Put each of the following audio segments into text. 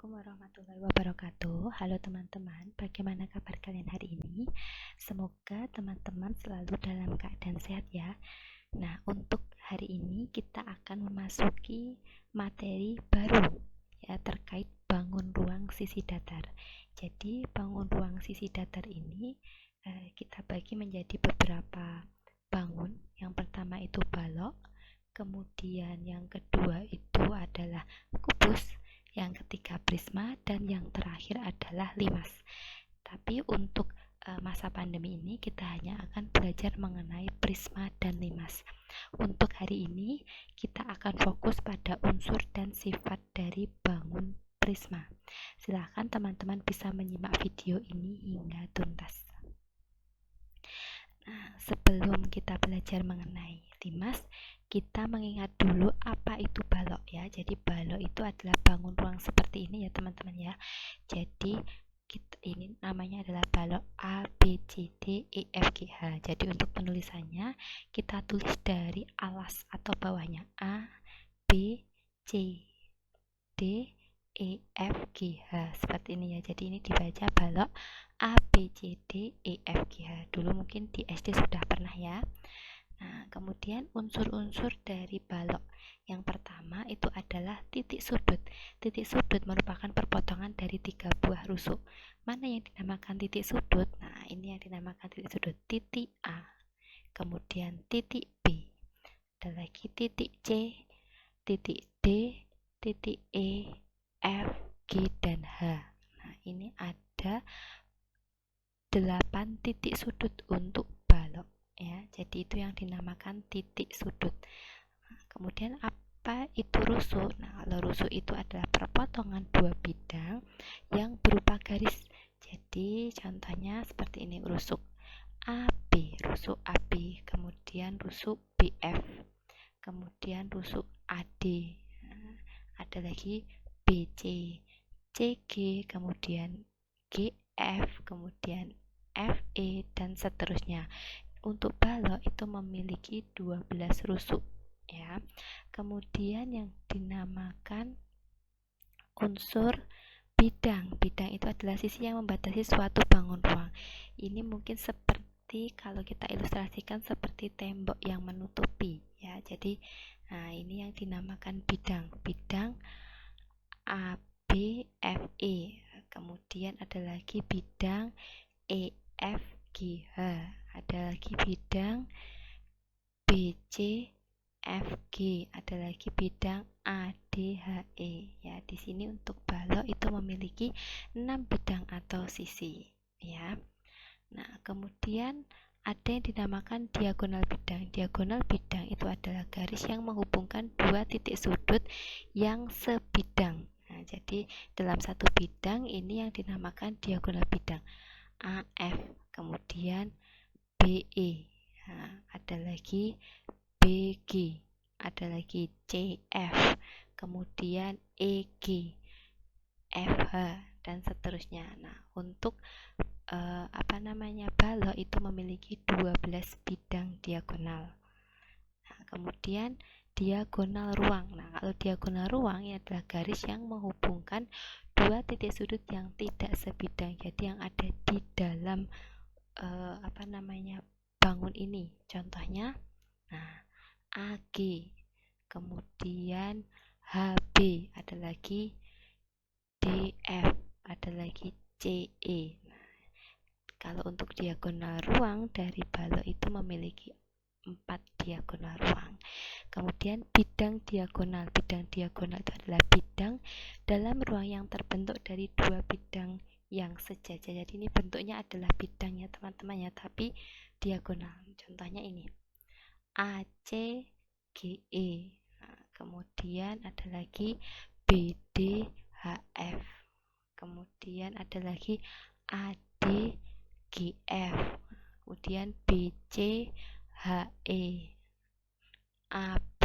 Assalamualaikum warahmatullahi wabarakatuh. Halo teman-teman, bagaimana kabar kalian hari ini? Semoga teman-teman selalu dalam keadaan sehat ya. Nah, untuk hari ini kita akan memasuki materi baru ya terkait bangun ruang sisi datar. Jadi, bangun ruang sisi datar ini kita bagi menjadi beberapa bangun. Yang pertama itu balok, kemudian yang kedua itu adalah kubus, yang ketiga prisma, dan yang terakhir adalah limas. Tapi untuk masa pandemi ini kita hanya akan belajar mengenai prisma dan limas. Untuk hari ini kita akan fokus pada unsur dan sifat dari bangun prisma. Silahkan teman-teman bisa menyimak video ini hingga tuntas. Nah, sebelum kita belajar mengenai limas, kita mengingat dulu apa itu balok ya. Jadi balok itu adalah bangun ruang seperti ini ya teman-teman ya. Jadi ini namanya adalah balok A, B, C, D, E, F, G, H. Jadi untuk penulisannya kita tulis dari alas atau bawahnya A, B, C, D, E, F, G, H. Seperti ini ya. Jadi ini dibaca balok A, B, C, D, E, F, G, H. Dulu mungkin di SD sudah pernah ya. Nah, kemudian unsur-unsur dari balok. Yang pertama itu adalah titik sudut. Titik sudut merupakan perpotongan dari 3 buah rusuk. Mana yang dinamakan titik sudut? Nah, ini yang dinamakan titik sudut. Titik A, kemudian titik B, ada lagi titik C, titik D, titik E, F, G, dan H. Nah, ini ada 8 titik sudut untuk balok ya. Jadi itu yang dinamakan titik sudut. Nah, kemudian apa itu rusuk? Nah, kalau rusuk itu adalah perpotongan dua bidang yang berupa garis. Jadi contohnya seperti ini, rusuk AB, rusuk AB, kemudian rusuk BF, kemudian rusuk AD. Nah, ada lagi BC, CG, kemudian GF, kemudian FE, dan seterusnya. Untuk balok itu memiliki 12 rusuk ya. Kemudian yang dinamakan unsur bidang. Bidang itu adalah sisi yang membatasi suatu bangun ruang. Ini mungkin seperti kalau kita ilustrasikan seperti tembok yang menutupi ya. Jadi nah ini yang dinamakan bidang. Bidang A, B, F, E. Kemudian ada lagi bidang E, F, G, H. Ada lagi bidang B, C, F, G. Ada lagi bidang A, D, H, E. Ya, di sini untuk balok itu memiliki 6 bidang atau sisi ya. Nah, kemudian ada yang dinamakan diagonal bidang. Diagonal bidang itu adalah garis yang menghubungkan dua titik sudut yang sebidang. Nah, jadi dalam satu bidang ini yang dinamakan diagonal bidang. AF, kemudian BE. Nah, ada lagi BG, ada lagi CF, kemudian EG, FH, dan seterusnya. Nah, untuk balok itu memiliki 12 bidang diagonal. Nah, kemudian diagonal ruang. Nah, kalau diagonal ruang ini adalah garis yang menghubungkan dua titik sudut yang tidak sebidang. Jadi yang ada di dalam bangun ini. Contohnya, nah, AG, kemudian HB, ada lagi DF, ada lagi CE. Kalau untuk diagonal ruang dari balok itu memiliki 4 diagonal ruang. Kemudian bidang diagonal. Bidang diagonal itu adalah bidang dalam ruang yang terbentuk dari dua bidang yang sejajar. Jadi ini bentuknya adalah bidangnya teman-teman ya, tapi diagonal. Contohnya ini ACGE. Nah, kemudian ada lagi BDHF. Kemudian ada lagi AD GF, kemudian BC HE, AB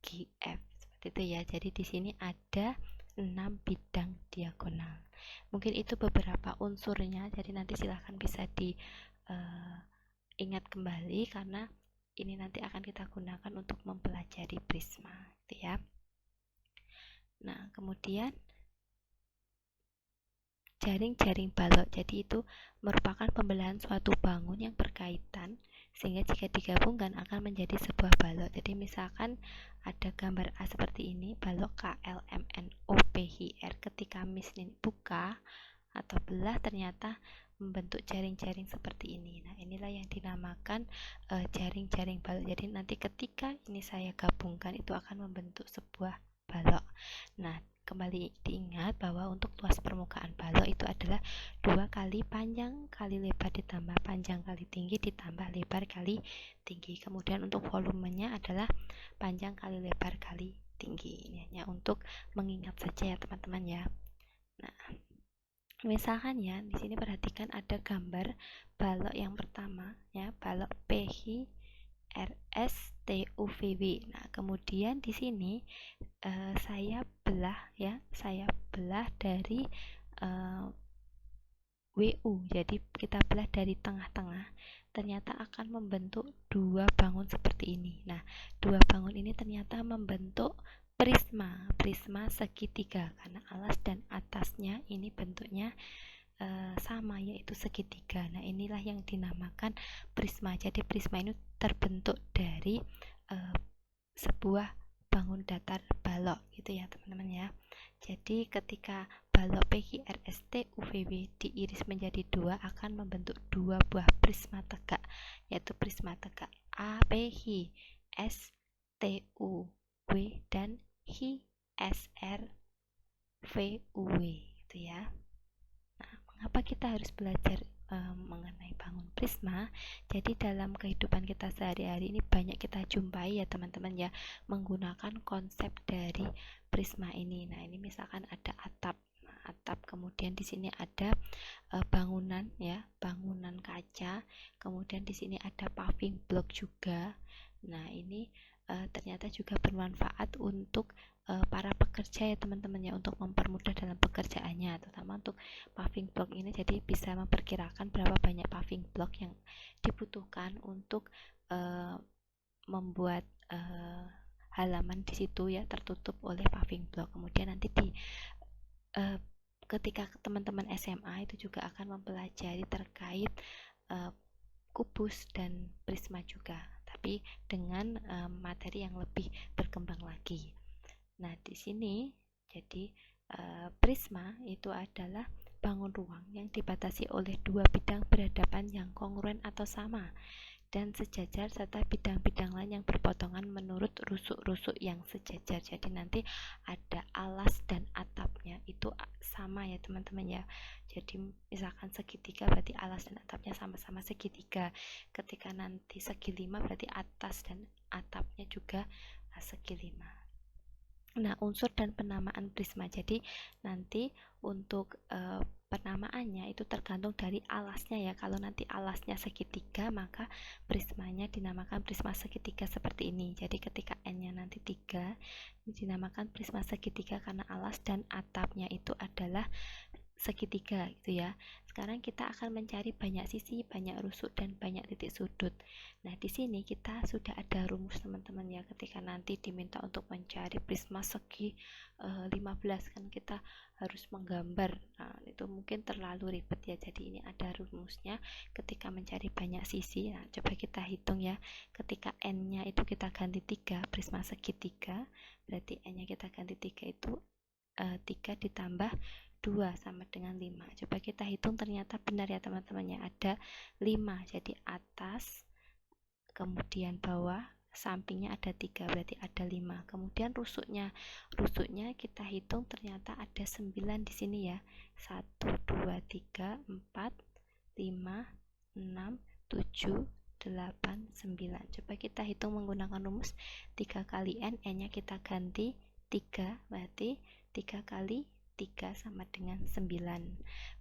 GF, seperti itu ya. Jadi di sini ada 6 bidang diagonal. Mungkin itu beberapa unsurnya. Jadi nanti silahkan bisa diingat kembali karena ini nanti akan kita gunakan untuk mempelajari prisma, gitu ya. Nah, kemudian jaring-jaring balok. Jadi itu merupakan pembelahan suatu bangun yang berkaitan sehingga jika digabungkan akan menjadi sebuah balok. Jadi misalkan ada gambar A seperti ini, balok KLMNOPHR, ketika mesin buka atau belah ternyata membentuk jaring-jaring seperti ini. Nah, inilah yang dinamakan jaring-jaring balok. Jadi nanti ketika ini saya gabungkan itu akan membentuk sebuah balok. Nah, kembali diingat bahwa untuk luas permukaan balok itu adalah 2 kali panjang kali lebar ditambah panjang kali tinggi ditambah lebar kali tinggi. Kemudian untuk volumenya adalah panjang kali lebar kali tinggi. Ini hanya untuk mengingat saja ya teman-teman ya. Nah, misalkan ya di sini perhatikan ada gambar balok yang pertama ya, balok PHI RSTUVW. Nah, kemudian di sini saya belah dari WU. Jadi kita belah dari tengah-tengah, ternyata akan membentuk dua bangun seperti ini. Nah, dua bangun ini ternyata membentuk prisma segitiga karena alas dan atasnya ini bentuknya sama, yaitu segitiga. Nah, inilah yang dinamakan prisma. Jadi prisma ini terbentuk dari sebuah bangun datar balok gitu ya teman-teman ya. Jadi ketika balok PQRST-UVW diiris menjadi dua akan membentuk dua buah prisma tegak, yaitu prisma tegak APHI STUW dan HSRVUW gitu ya. Nah, mengapa kita harus belajar mengenai bangun prisma? Jadi dalam kehidupan kita sehari-hari ini banyak kita jumpai ya teman-teman ya, menggunakan konsep dari prisma ini. Nah, ini misalkan ada atap. Nah, atap, kemudian di sini ada bangunan ya, bangunan kaca. Kemudian di sini ada paving block juga. Nah, ini ternyata juga bermanfaat untuk para pekerja ya teman-teman ya, untuk mempermudah dalam pekerjaannya, terutama untuk paving block ini. Jadi bisa memperkirakan berapa banyak paving block yang dibutuhkan untuk membuat halaman di situ ya tertutup oleh paving block. Kemudian nanti di ketika teman-teman SMA itu juga akan mempelajari terkait kubus dan prisma juga, tapi dengan materi yang lebih berkembang lagi. Nah, di sini jadi prisma itu adalah bangun ruang yang dibatasi oleh dua bidang berhadapan yang kongruen atau sama dan sejajar serta bidang-bidang lain yang berpotongan menurut rusuk-rusuk yang sejajar. Jadi nanti ada alas dan atapnya itu sama ya teman-teman ya. Jadi misalkan segitiga berarti alas dan atapnya sama-sama segitiga. Ketika nanti segi lima berarti atas dan atapnya juga segi lima. Nah, unsur dan penamaan prisma. Jadi nanti untuk penamaannya itu tergantung dari alasnya ya. Kalau nanti alasnya segitiga, maka prismanya dinamakan prisma segitiga seperti ini. Jadi ketika N-nya nanti 3, dinamakan prisma segitiga karena alas dan atapnya itu adalah segitiga gitu ya. Sekarang kita akan mencari banyak sisi, banyak rusuk dan banyak titik sudut. Nah, di sini kita sudah ada rumus teman-teman ya. Ketika nanti diminta untuk mencari prisma segi 15 kan kita harus menggambar. Nah, itu mungkin terlalu ribet ya. Jadi ini ada rumusnya ketika mencari banyak sisi. Nah, coba kita hitung ya. Ketika N-nya itu kita ganti 3, prisma segitiga, berarti N-nya kita ganti 3 itu 3 ditambah 2 sama dengan 5. Coba kita hitung, ternyata benar ya teman-teman ya, ada 5. Jadi atas, kemudian bawah, sampingnya ada 3, berarti ada 5. Kemudian rusuknya kita hitung, ternyata ada 9 di sini ya. 1 2 3 4 5 6 7 8 9. Coba kita hitung menggunakan rumus 3 kali N, N-nya kita ganti 3, berarti 3 kali 3 sama dengan 9.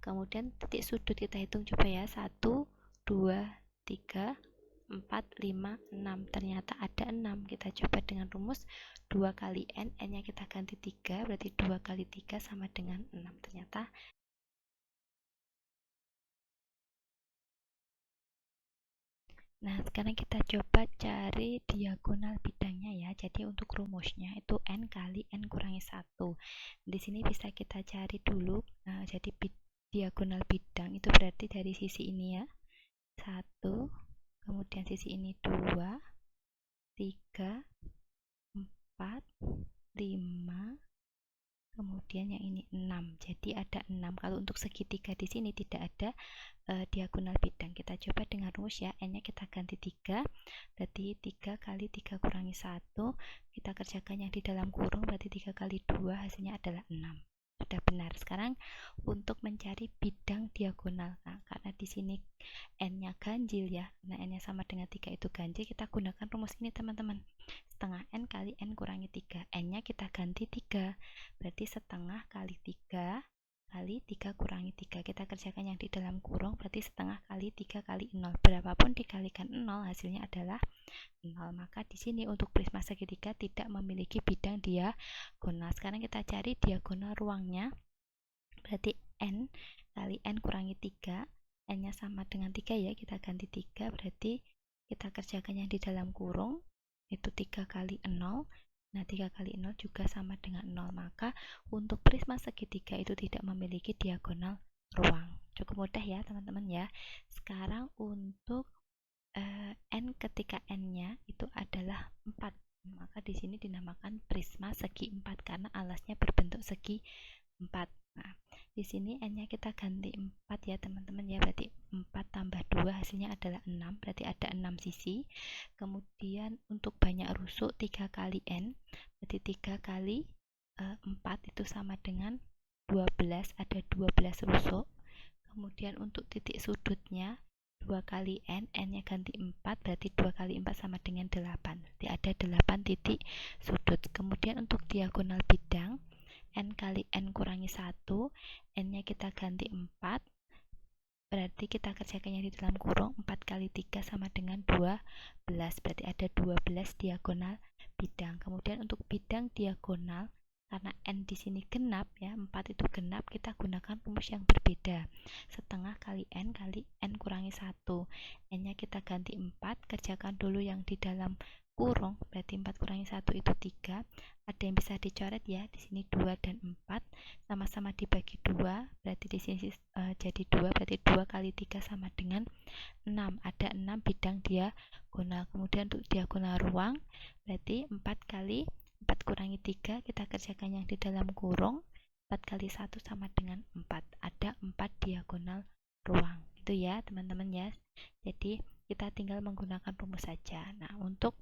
Kemudian titik sudut kita hitung coba ya, 1 2 3 4 5 6. Ternyata ada 6. Kita coba dengan rumus 2 kali N, N-nya kita ganti 3, berarti 2 kali 3 sama dengan 6. Ternyata Nah, sekarang kita coba cari diagonal bidangnya ya. Jadi untuk rumusnya itu N kali N kurangi 1. Di sini bisa kita cari dulu. Jadi diagonal bidang itu berarti dari sisi ini ya, 1, kemudian sisi ini 2, 3, 4, 5, kemudian yang ini 6. Jadi ada 6. Kalau untuk segitiga di sini tidak ada diagonal bidang. Kita coba dengan rumus ya. N-nya kita ganti 3. Berarti 3 kali 3 kurangi 1. Kita kerjakan yang di dalam kurung, berarti 3 kali 2 hasilnya adalah 6. Sudah benar. Sekarang untuk mencari bidang diagonal. Nah, karena di sini N-nya ganjil ya. Nah, N-nya sama dengan 3 itu ganjil, kita gunakan rumus ini teman-teman. Setengah N kali N kurangi 3. N-nya kita ganti 3. Berarti setengah kali 3 kali 3 kurangi 3. Kita kerjakan yang di dalam kurung, berarti setengah kali 3 kali 0. Berapapun dikalikan 0 hasilnya adalah 0. Maka di sini untuk prisma segitiga tidak memiliki bidang diagonal. Sekarang kita cari diagonal ruangnya. Berarti N kali N kurangi 3. N-nya sama dengan 3 ya, kita ganti 3. Berarti kita kerjakan yang di dalam kurung, itu 3 kali 0. Nah, 3 kali 0 juga sama dengan 0. Maka untuk prisma segitiga itu tidak memiliki diagonal ruang. Cukup mudah ya teman-teman ya. Sekarang untuk N ketika N-nya itu adalah 4. Maka di sini dinamakan prisma segi 4 karena alasnya berbentuk segi 4. Nah, di sini N-nya kita ganti 4 ya teman-teman ya. Berarti 4 tambah 2 hasilnya adalah 6. Berarti ada 6 sisi. Kemudian untuk banyak rusuk 3 kali N. Berarti 3 kali 4 itu sama dengan 12. Ada 12 rusuk. Kemudian untuk titik sudutnya 2 kali N, N-nya ganti 4, berarti 2 kali 4 sama dengan 8. Berarti ada 8 titik sudut. Kemudian untuk diagonal bidang, N kali N kurangi 1, N-nya kita ganti 4, berarti kita kerjakannya di dalam kurung, 4 kali 3 sama dengan 12. Berarti ada 12 diagonal bidang. Kemudian untuk bidang diagonal, karena N di sini genap ya, 4 itu genap, kita gunakan rumus yang berbeda. Setengah kali N kurangi 1. N-nya kita ganti 4, kerjakan dulu yang di dalam kurung, berarti 4 kurangi 1 itu 3. Ada yang bisa dicoret ya, di sini 2 dan 4 sama-sama dibagi 2, berarti di sini jadi 2, berarti 2 kali 3 sama dengan 6. Ada 6 bidang diagonal. Kemudian untuk diagonal ruang, berarti 4 kali 4 kurangi 3, kita kerjakan yang di dalam kurung, 4 kali 1 sama dengan 4. Ada 4 diagonal ruang. Itu ya teman-teman ya. Jadi kita tinggal menggunakan rumus saja. Nah, untuk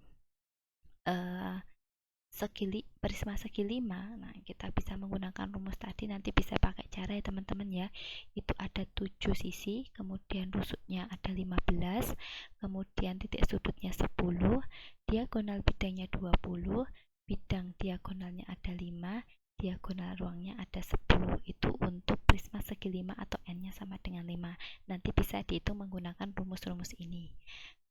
prisma segi 5, nah kita bisa menggunakan rumus tadi, nanti bisa pakai cara ya teman-teman ya. Itu ada 7 sisi, kemudian rusuknya ada 15, kemudian titik sudutnya 10, diagonal bidangnya 20, bidang diagonalnya ada 5, diagonal ruangnya ada 10. Itu untuk prisma segi 5 atau N-nya sama dengan 5. Nanti bisa dihitung menggunakan rumus-rumus ini.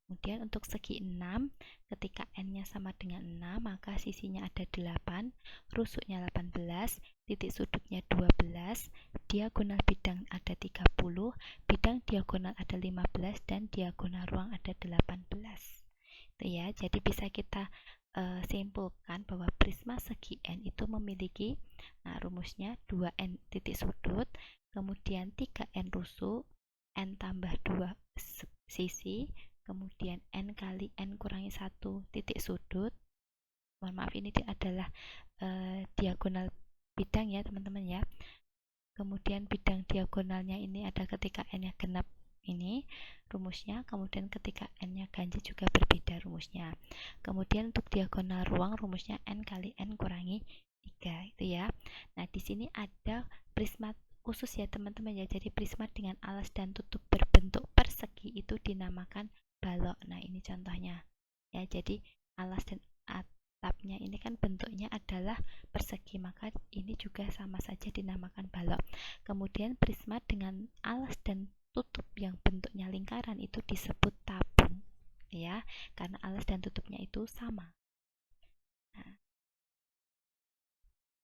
Kemudian untuk segi 6, ketika N-nya sama dengan 6, maka sisinya ada 8, rusuknya 18, titik sudutnya 12, diagonal bidang ada 30, bidang diagonal ada 15, dan diagonal ruang ada 18. Itu ya, jadi bisa kita simpulkan bahwa prisma segi N itu memiliki rumusnya 2N titik sudut, kemudian 3N rusuk, N tambah 2 sisi, kemudian N kali N kurangi 1 titik sudut. Mohon maaf, ini adalah diagonal bidang ya teman-teman ya. Kemudian bidang diagonalnya ini ada ketika N-nya genap, ini rumusnya. Kemudian ketika N-nya ganjil juga berbeda rumusnya. Kemudian untuk diagonal ruang rumusnya N kali N kurangi 3 itu ya. Nah, di sini ada prisma khusus ya teman-teman ya. Jadi prisma dengan alas dan tutup berbentuk persegi itu dinamakan balok. Nah, ini contohnya ya. Jadi alas dan atapnya ini kan bentuknya adalah persegi, maka ini juga sama saja dinamakan balok. Kemudian prisma dengan alas dan tutup yang bentuknya lingkaran itu disebut tabung ya, karena alas dan tutupnya itu sama. Nah,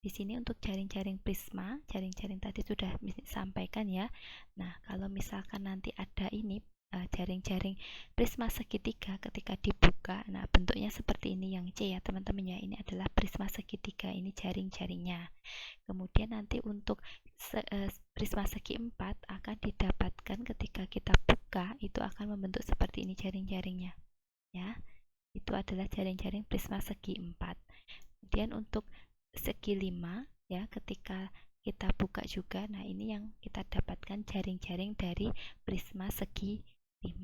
di sini untuk jaring-jaring prisma, jaring-jaring tadi sudah disampaikan ya. Nah, kalau misalkan nanti ada ini jaring-jaring prisma segitiga ketika dibuka. Nah, bentuknya seperti ini yang C ya teman-teman ya. Ini adalah prisma segitiga, ini jaring-jaringnya. Kemudian nanti untuk prisma segi empat akan didapatkan ketika kita buka, itu akan membentuk seperti ini jaring-jaringnya ya. Itu adalah jaring-jaring prisma segi empat. Kemudian untuk segi 5 ya, ketika kita buka juga, nah ini yang kita dapatkan jaring-jaring dari prisma segi 5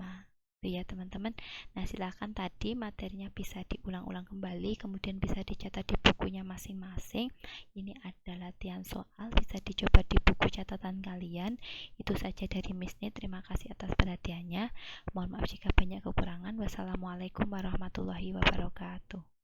itu ya teman-teman. Nah, silahkan tadi materinya bisa diulang-ulang kembali, kemudian bisa dicatat di bukunya masing-masing. Ini ada latihan soal, bisa dicoba di buku catatan kalian. Itu saja dari Miss Ni, terima kasih atas perhatiannya. Mohon maaf jika banyak kekurangan. Wassalamualaikum warahmatullahi wabarakatuh.